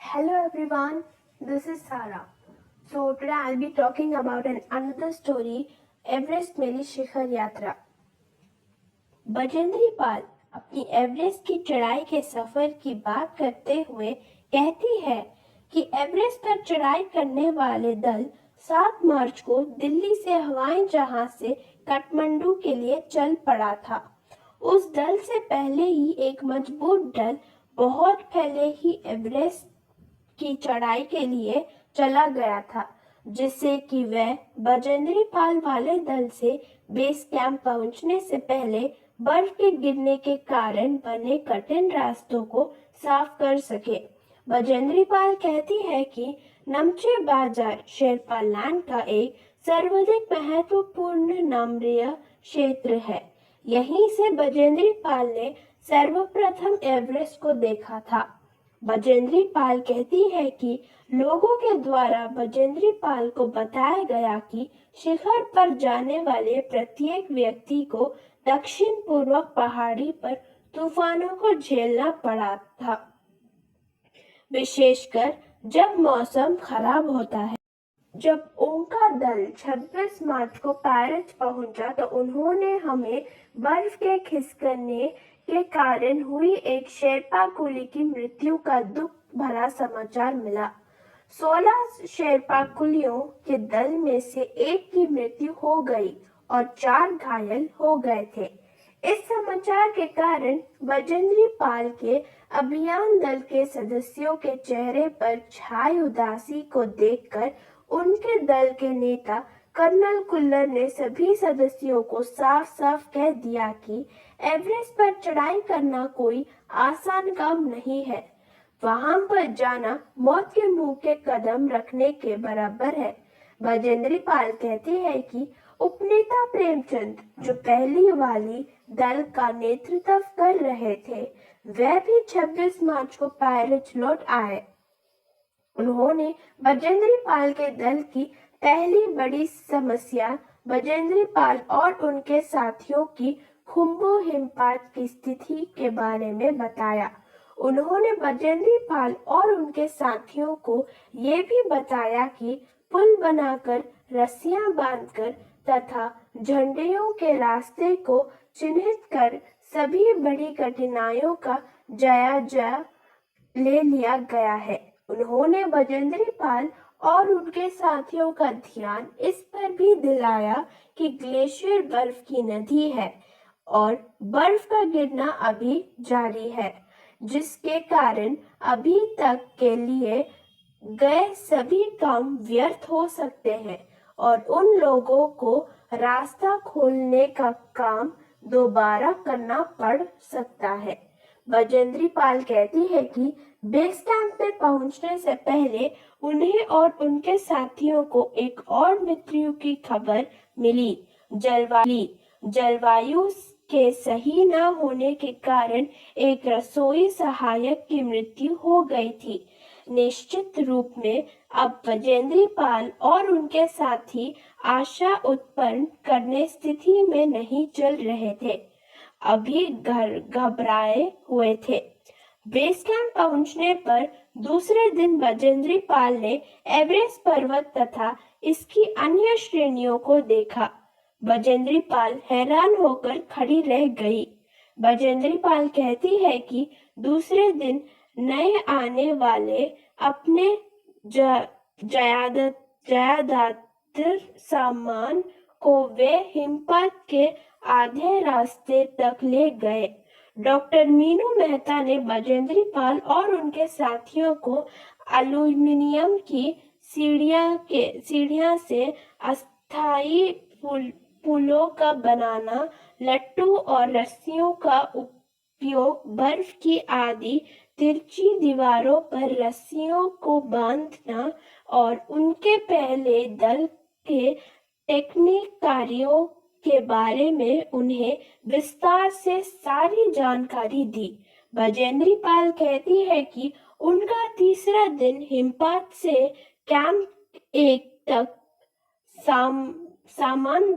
Hello everyone, this is Sarah. So today I'll be talking about another story, Everest मेरी शिखर यात्रा। बजेंद्री पाल अपनी Everest की चढ़ाई के सफर की बात करते हुए कहती है कि एवरेस्ट पर चढ़ाई करने वाले दल 7 मार्च को दिल्ली से हवाई जहाज से काठमांडू के लिए चल पड़ा था। उस दल से पहले ही एक मजबूत दल बहुत पहले ही एवरेस्ट की चढ़ाई के लिए चला गया था, जिससे कि वह बजेंद्री पाल वाले दल से बेस कैंप पहुंचने से पहले बर्फ के गिरने के कारण बने कठिन रास्तों को साफ कर सके। बजेंद्री पाल कहती है कि नमचे बाजार शेरपा लैंड का एक सर्वाधिक महत्वपूर्ण नम्रीय क्षेत्र है। यहीं से बजेंद्री पाल ने सर्वप्रथम एवरेस्ट को देखा था। बजेंद्री पाल कहती है कि लोगों के द्वारा बजेंद्री पाल को बताया गया कि शिखर पर जाने वाले प्रत्येक व्यक्ति को दक्षिण पूर्व पहाड़ी पर तूफानों को झेलना पड़ा था, विशेषकर जब मौसम खराब होता है। जब उनका दल 26 मार्च को पेरिस पहुंचा तो उन्होंने हमें बर्फ के खिसकने के कारण हुई एक शेरपा कुली की मृत्यु का दुख भरा समाचार मिला। 16 शेरपा कुलियों के दल में से एक की मृत्यु हो गई और 4 घायल हो गए थे। इस समाचार के कारण बजेंद्री पाल के अभियान दल के सदस्यों के चेहरे पर छाई उदासी को देखकर उनके दल के नेता कर्नल कुल्लर ने सभी सदस्यों को साफ साफ कह दिया कि एवरेस्ट पर चढ़ाई करना कोई आसान काम नहीं है। वहां पर जाना मौत के मुंह के कदम रखने के बराबर है। बजेंद्री पाल कहती है कि उपनेता प्रेमचंद, जो पहली वाली दल का नेतृत्व कर रहे थे, वह भी 26 मार्च को पेरिस लौट आए। उन्होंने बजेंद्री पाल के दल की पहली बड़ी समस्या बजेंद्री पाल और उनके साथियों की खुम्बो हिमपात की स्थिति के बारे में बताया। उन्होंने बजेंद्री पाल और उनके साथियों को ये भी बताया कि पुल बनाकर, रस्सियां बांधकर तथा झंडियों के रास्ते को चिन्हित कर सभी बड़ी कठिनाइयों का जायजा ले लिया गया है। उन्होंने बजेंद्री पाल और उनके साथियों का ध्यान इस पर भी दिलाया कि ग्लेशियर बर्फ की नदी है और बर्फ का गिरना अभी जारी है, जिसके कारण अभी तक के लिए गए सभी काम व्यर्थ हो सकते हैं और उन लोगों को रास्ता खोलने का काम दोबारा करना पड़ सकता है। बजेंद्री पाल कहती है कि बेस कैंप में पहुंचने से पहले उन्हें और उनके साथियों को एक और मृत्यु की खबर मिली। जलवायु के सही न होने के कारण एक रसोई सहायक की मृत्यु हो गई थी। निश्चित रूप में अब बजेंद्री पाल और उनके साथी आशा उत्पन्न करने स्थिति में नहीं चल रहे थे, अभी घबराए हुए थे। बेस कैंप पहुंचने पर दूसरे दिन बजेंद्री पाल ने एवरेस्ट पर्वत तथा इसकी अन्य श्रेणियों को देखा। बजेंद्री पाल हैरान होकर खड़ी रह गई। बजेंद्री पाल कहती है कि दूसरे दिन नए आने वाले अपने ज्यादातर सामान को वे हिमपात के आधे रास्ते तक ले गए। डॉक्टर मीनू मेहता ने बजेंद्री पाल और उनके साथियों को एल्यूमीनियम की सीढ़ियां से अस्थायी पुलों का बनाना, लट्टू और रस्सियों का उपयोग, बर्फ की आधी तिरछी दीवारों पर रस्सियों को बांधना और उनके पहले दल के टेक्निक कार्यों के बारे में उन्हें विस्तार से सारी जानकारी दी। बजेंद्री पाल कहती है कि उनका तीसरा दिन हिमपात से कैंप 1 तक सामान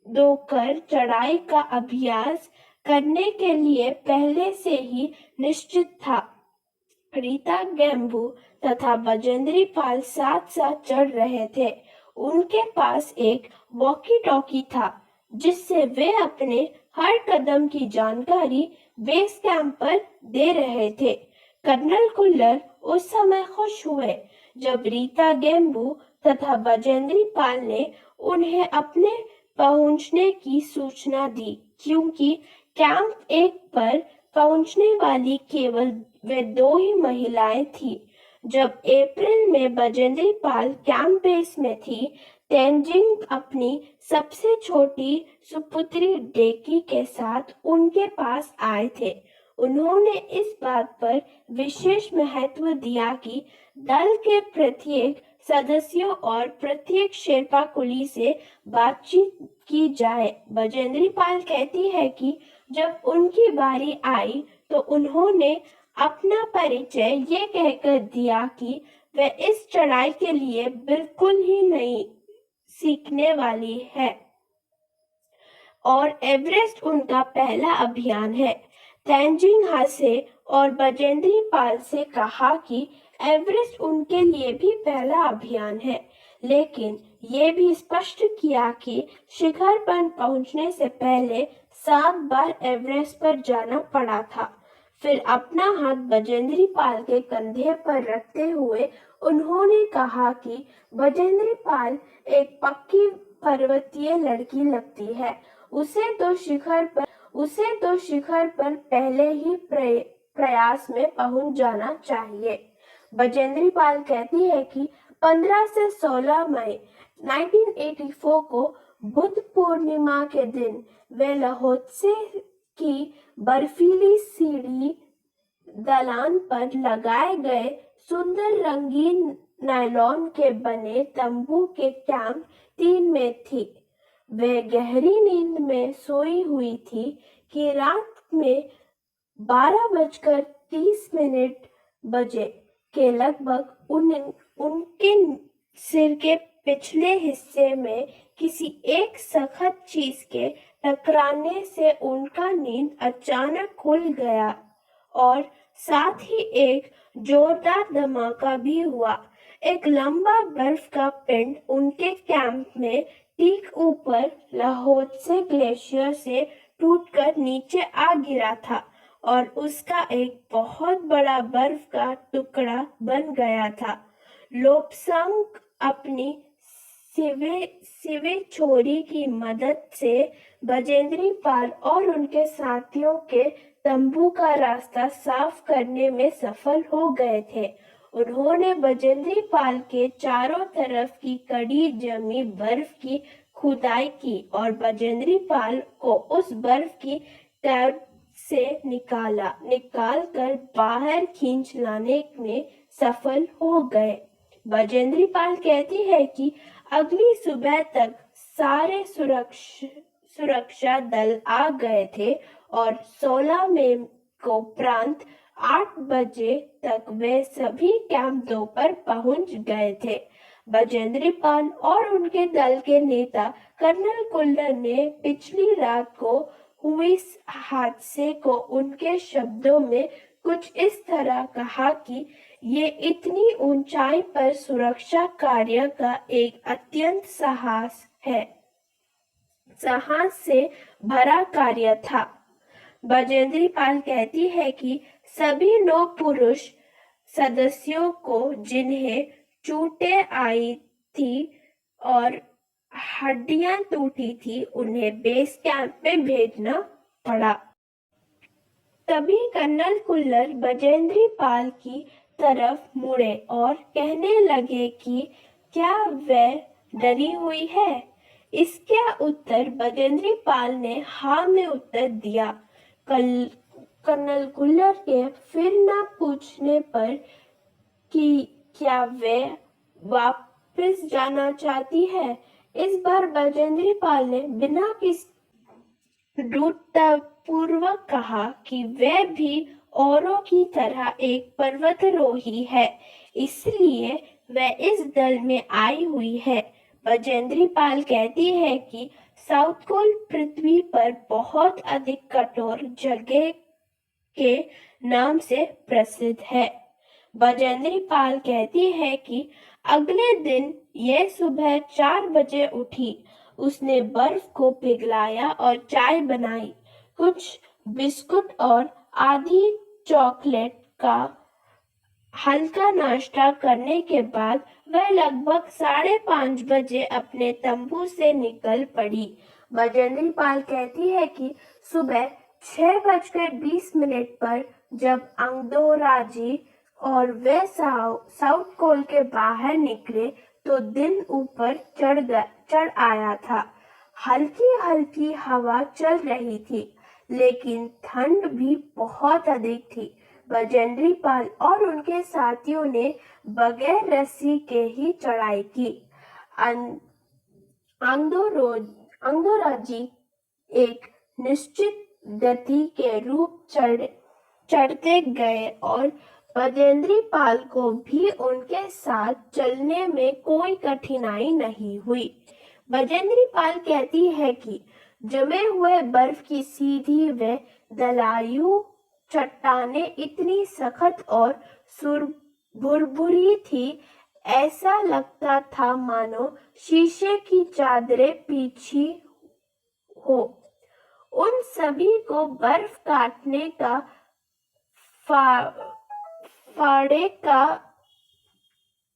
धोकर चढ़ाई का अभ्यास करने के लिए पहले से ही निश्चित था। रीता गेम्बू तथा बजेंद्री पाल साथ साथ चढ़ रहे थे। उनके पास एक वॉकी टॉकी था जिससे वे अपने हर कदम की जानकारी बेस कैंप पर दे रहे थे। कर्नल कुल्लर उस समय खुश हुए जब रीता गेम्बू तथा बजेंद्री पाल ने उन्हें अपने पहुंचने की सूचना दी, क्योंकि कैंप एक पर पहुंचने वाली केवल वे 2 ही महिलाएं थीं। जब अप्रैल में बजेंद्री पाल कैंप बेस में थी, तेंजिंग अपनी सबसे छोटी सुपुत्री डेकी के साथ उनके पास आए थे। उन्होंने इस बात पर विशेष महत्व दिया कि दल के प्रत्येक सदस्यों और प्रत्येक शेर्पा कुली से बातचीत की जाए। बजेंद्री पाल कहती है कि जब उनकी बारी आई तो उन्होंने अपना परिचय ये कहकर दिया कि वे इस चढ़ाई के लिए बिल्कुल ही नहीं सीखने वाली है और एवरेस्ट उनका पहला अभियान है। तेंजिंग हंसे और बजेंद्री पाल से कहा कि एवरेस्ट उनके लिए भी पहला अभियान है, लेकिन ये भी स्पष्ट किया कि शिखर पर पहुंचने से पहले 7 बार एवरेस्ट पर जाना पड़ा था। फिर अपना हाथ बजेंद्री पाल के कंधे पर रखते हुए उन्होंने कहा कि बजेंद्री पाल एक पक्की पर्वतीय लड़की लगती है। उसे तो शिखर पर पहले ही प्रयास में पहुंच जाना चाहिए। बजेंद्री पाल कहती है कि 15 से 16 मई 1984 को बुद्ध पूर्णिमा के दिन वे लाहौत्से की बर्फीली सीढ़ी दलान पर लगाए गए सुंदर रंगीन नायलॉन के बने तंबू के कैंप 3 में थी। वे गहरी नींद में सोई हुई थी कि रात में 12:30 बजे के लगभग उनके सिर के पिछले हिस्से में किसी एक सख्त चीज के टकराने से उनका नींद अचानक खुल गया और साथ ही एक जोरदार धमाका भी हुआ। एक लंबा बर्फ का पिंड उनके कैंप में ठीक ऊपर लाहौत्से ग्लेशियर से टूटकर नीचे आ गिरा था और उसका एक बहुत बड़ा बर्फ का टुकड़ा बन गया था। लोब्सांग अपनी सिवे छोरी की मदद से बजेंद्री पाल और उनके साथियों के तंबू का रास्ता साफ करने में सफल हो गए थे। उन्होंने बजेंद्री पाल के चारों तरफ की कड़ी जमी बर्फ की खुदाई की और बजेंद्री पाल को उस बर्फ की टैब से निकाल कर बाहर खींच लाने में सफल हो गए। बजेंद्री पाल कहती है कि अगली सुबह तक सारे सुरक्षा दल आ गए थे और 16 मई को प्रांत 8 बजे तक वे सभी कैंपों पर पहुंच गए थे। बजेंद्री पाल और उनके दल के नेता कर्नल कुल्लर ने पिछली रात को हुई हादसे को उनके शब्दों में कुछ इस तरह कहा कि ये इतनी ऊंचाई पर सुरक्षा कार्य का एक अत्यंत साहस से भरा कार्य था। बजेंद्री पाल कहती है कि सभी 9 पुरुष सदस्यों को जिन्हें चोटें आई थी और हड्डियां टूटी थी, उन्हें बेस कैंप में भेजना पड़ा। तभी कर्नल कुल्लर बजेंद्री पाल की तरफ मुड़े और कहने लगे कि क्या वह डरी हुई है? इसका उत्तर बजेंद्री पाल ने हाँ में उत्तर दिया। कर्नल कुल्लर के फिर न पूछने पर कि क्या वह वापस जाना चाहती है, इस बार बजेंद्री पाल ने बिना किसी दृढ़तापूर्वक कहा कि वह भी औरों की तरह एक पर्वतारोही है, इसलिए वह इस दल में आई हुई है। बजेंद्री पाल कहती है कि साउथ पोल पृथ्वी पर बहुत अधिक कठोर जगह के नाम से प्रसिद्ध है। बजेंद्री पाल कहती है कि अगले दिन यह सुबह 4 बजे उठी। उसने बर्फ को पिघलाया और चाय बनाई। कुछ बिस्कुट और आधी चॉकलेट का हल्का नाश्ता करने के बाद वह लगभग 5:30 बजे अपने तंबू से निकल पड़ी। बजेंद्री पाल कहती है कि सुबह 6:20 पर जब अंगदोराजी और वे साउथ कोल के बाहर निकले तो दिन ऊपर चढ़ आया था। हल्की हल्की हवा चल रही थी, लेकिन ठंड भी बहुत अधिक थी। बजेंद्री पाल और उनके साथियों ने बगैर रस्सी के ही चढ़ाई की। अंगोराजी एक निश्चित गति के रूप चढ़ते गए और बजेंद्री पाल को भी उनके साथ चलने में कोई कठिनाई नहीं हुई। बजेंद्री पाल कहती है कि जमे हुए बर्फ की सीधी व दलायु चट्टानें इतनी सख्त और भुरभुरी थी, ऐसा लगता था मानो शीशे की चादरें पीछी हो। उन सभी को बर्फ काटने का फाड़े का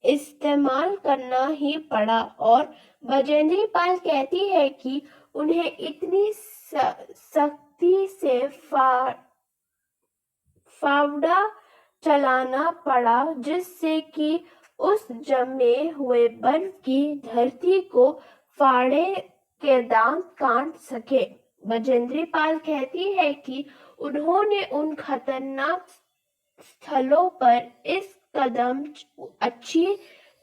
इस्तेमाल करना ही पड़ा और बजेंद्री पाल कहती है कि उन्हें इतनी सख्ती से फावड़ा चलाना पड़ा जिससे कि उस जमे हुए बर्फ की धरती को फाड़े के दांत काट सके। बजेंद्री पाल कहती है कि उन्होंने उन खतरनाक स्थलों पर इस कदम अच्छी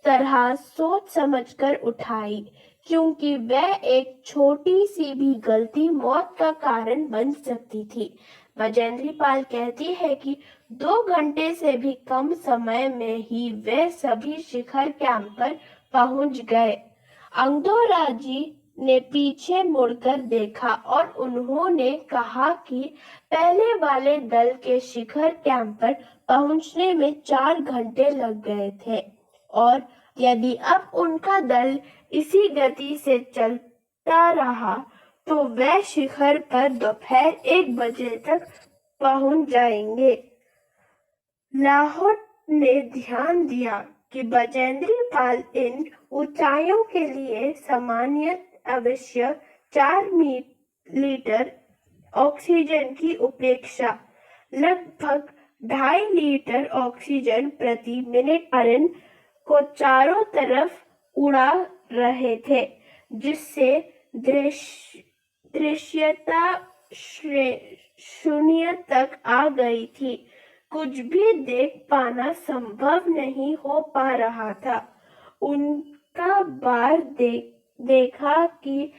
तरह सोच समझकर उठाई, क्योंकि वह एक छोटी सी भी गलती मौत का कारण बन सकती थी। बजेंद्री पाल कहती है कि 2 घंटे से भी कम समय में ही वे सभी शिखर कैंप पर पहुंच गए। अंगदोराजी ने पीछे मुड़कर देखा और उन्होंने कहा कि पहले वाले दल के शिखर कैंप पर पहुंचने में 4 घंटे लग गए थे और यदि अब उनका दल इसी गति से चलता रहा तो वह शिखर पर दोपहर 1 बजे तक पहुंच जाएंगे। लाहौर ने ध्यान दिया कि बजेंद्री पाल इन ऊंचाइयों के लिए सामान्यतः आवश्यक 4 लीटर ऑक्सीजन की उपेक्षा लगभग 2.5 लीटर ऑक्सीजन प्रति मिनट कारण को चारों तरफ उड़ा रहे थे, जिससे दृश्यता शून्य तक आ गई थी। कुछ भी देख पाना संभव नहीं हो पा रहा था। उनका बार देखा कि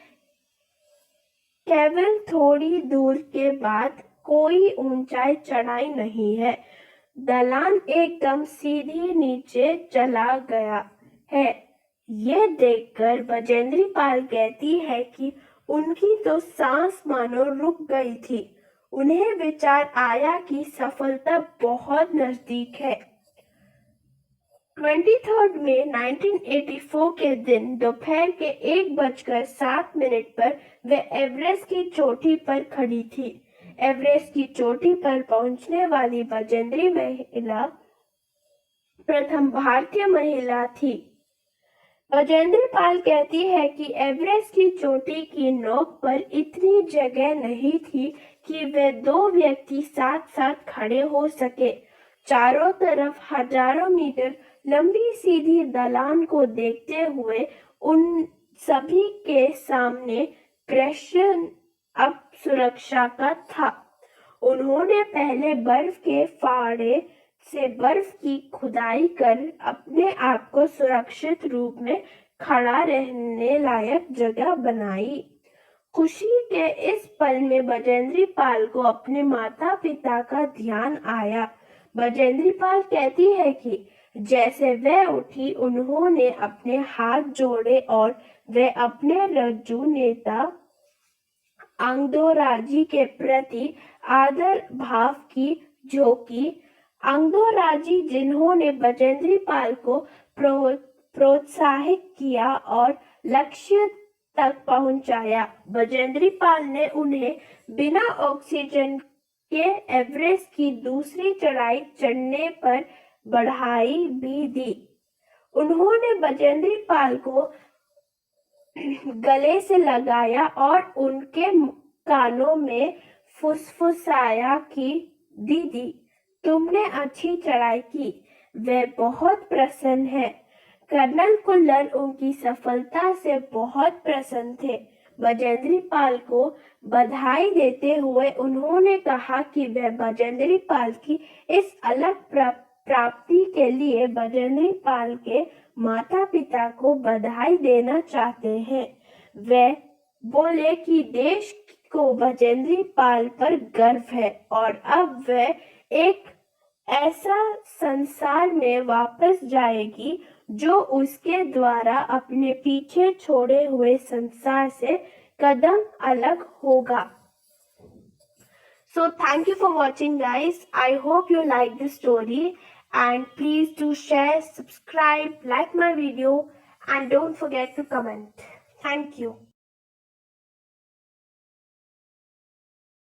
केवल थोड़ी दूर के बाद कोई ऊंचाई चढ़ाई नहीं है। ढलान एकदम सीधी नीचे चला गया है। यह देखकर बजेंद्री पाल कहती है कि उनकी तो सांस मानो रुक गई थी। उन्हें विचार आया कि सफलता बहुत नजदीक है। 23 मई 1984 के दिन दोपहर के 1:07 पर वे एवरेस्ट की चोटी पर खड़ी थी। एवरेस्ट की चोटी पर पहुंचने वाली बजेंद्री महिला प्रथम भारतीय महिला थी। बजेंद्री पाल कहती है कि एवरेस्ट की चोटी की नोक पर इतनी जगह नहीं थी कि वे 2 व्यक्ति साथ साथ खड़े हो सके। चारों तरफ हजारों मीटर लंबी सीधी ढलान को देखते हुए उन सभी के सामने प्रश्न अब सुरक्षा का था। उन्होंने पहले बर्फ के फाड़े से बर्फ की खुदाई कर अपने आप को सुरक्षित रूप में खड़ा रहने लायक जगह बनाई। खुशी के इस पल में बजेंद्री पाल को अपने माता पिता का ध्यान आया। बजेंद्री पाल कहती है कि जैसे वह उठी उन्होंने अपने हाथ जोड़े और वे अपने रज्जू नेता अंगदोराजी के प्रति आदर भाव की झोंकी। अंगदोराजी जिन्होंने बजेंद्री पाल को प्रोत्साहित किया और लक्ष्य तक पहुंचाया। बजेंद्री पाल ने उन्हें बिना ऑक्सीजन के एवरेस्ट की दूसरी चढ़ाई चढ़ने पर बढ़ाई भी दी। उन्होंने बजेंद्री पाल को गले से लगाया और उनके कानों में फुसफुसाया कि दीदी तुमने अच्छी चढ़ाई की। वे बहुत प्रसन्न हैं। कर्नल कुल्लर उनकी सफलता से बहुत प्रसन्न थे। बजेंद्री पाल को बधाई देते हुए उन्होंने कहा कि वे बजेंद्री पाल की इस अलग प्राप्ति के लिए बजेंद्री पाल के माता पिता को बधाई देना चाहते हैं। वे बोले कि देश को बजेंद्री पाल पर गर्व है और अब वे एक ऐसा संसार में वापस जाएगी जो उसके द्वारा अपने पीछे छोड़े हुए संसार से कदम अलग होगा। So thank you for watching, guys. I hope you like this story, and please do share, subscribe, like my video, and don't forget to comment. Thank you.